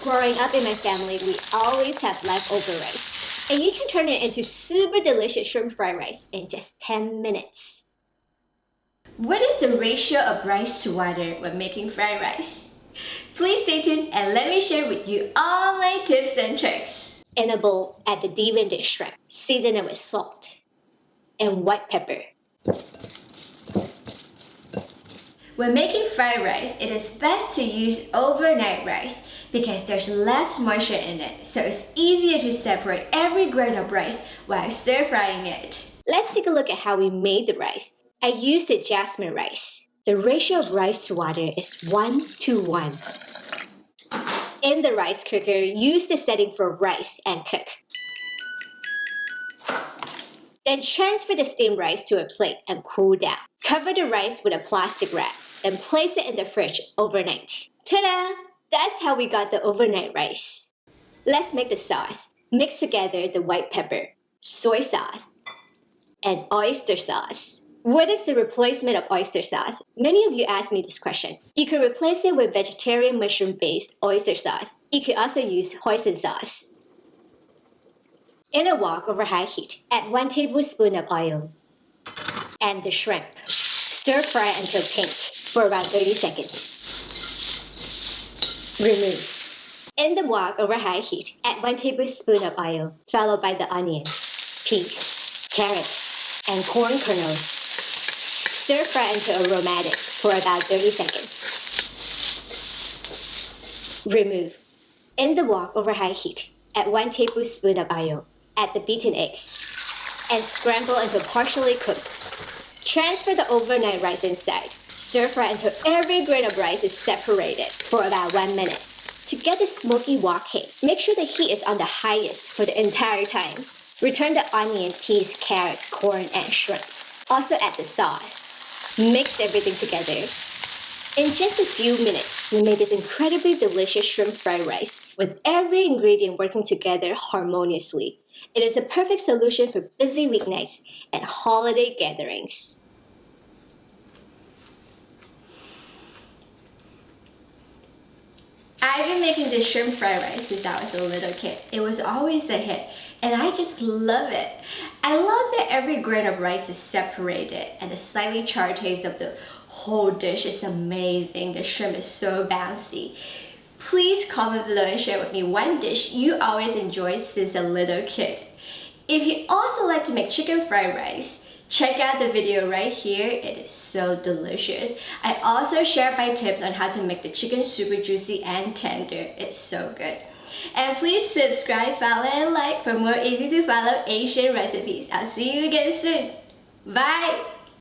Growing up in my family, we always have leftover rice. And you can turn it into super delicious shrimp fried rice in just 10 minutes. What is the ratio of rice to water when making fried rice? Please stay tuned and let me share with you all my tips and tricks. In a bowl, add the deveined shrimp, season it with salt and white pepper. When making fried rice, it is best to use overnight rice because there's less moisture in it, so it's easier to separate every grain of rice while stir-frying it. Let's take a look at how we made the rice. I used the jasmine rice. The ratio of rice to water is 1:1. In the rice cooker, use the setting for rice and cook. Then transfer the steamed rice to a plate and cool down. Cover the rice with a plastic wrap, then place it in the fridge overnight. Ta-da! That's how we got the overnight rice. Let's make the sauce. Mix together the white pepper, soy sauce, and oyster sauce. What is the replacement of oyster sauce? Many of you asked me this question. You could replace it with vegetarian mushroom-based oyster sauce. You could also use hoisin sauce. In a wok over high heat, add 1 tablespoon of oil and the shrimp. Stir fry until pink for about 30 seconds. Remove. In the wok over high heat, add 1 tablespoon of oil, followed by the onion, peas, carrots, and corn kernels. Stir fry until aromatic for about 30 seconds. Remove. In the wok over high heat, add 1 tablespoon of oil, add the beaten eggs, and scramble until partially cooked. Transfer the overnight rice inside. Stir fry until every grain of rice is separated for about 1 minute. To get the smoky wok heat, make sure the heat is on the highest for the entire time. Return the onion, peas, carrots, corn, and shrimp. Also add the sauce. Mix everything together. In just a few minutes, we made this incredibly delicious shrimp fried rice with every ingredient working together harmoniously. It is a perfect solution for busy weeknights and holiday gatherings. I've been making this shrimp fried rice since I was a little kid. It was always a hit, and I just love it. I love that every grain of rice is separated, and the slightly charred taste of the whole dish is amazing. The shrimp is so bouncy. Please comment below and share with me one dish you always enjoyed since a little kid. If you also like to make chicken fried rice, check out the video right here. It is so delicious. I also share my tips on how to make the chicken super juicy and tender. It's so good. And please subscribe, follow, and like for more easy to follow Asian recipes. I'll see you again soon. Bye!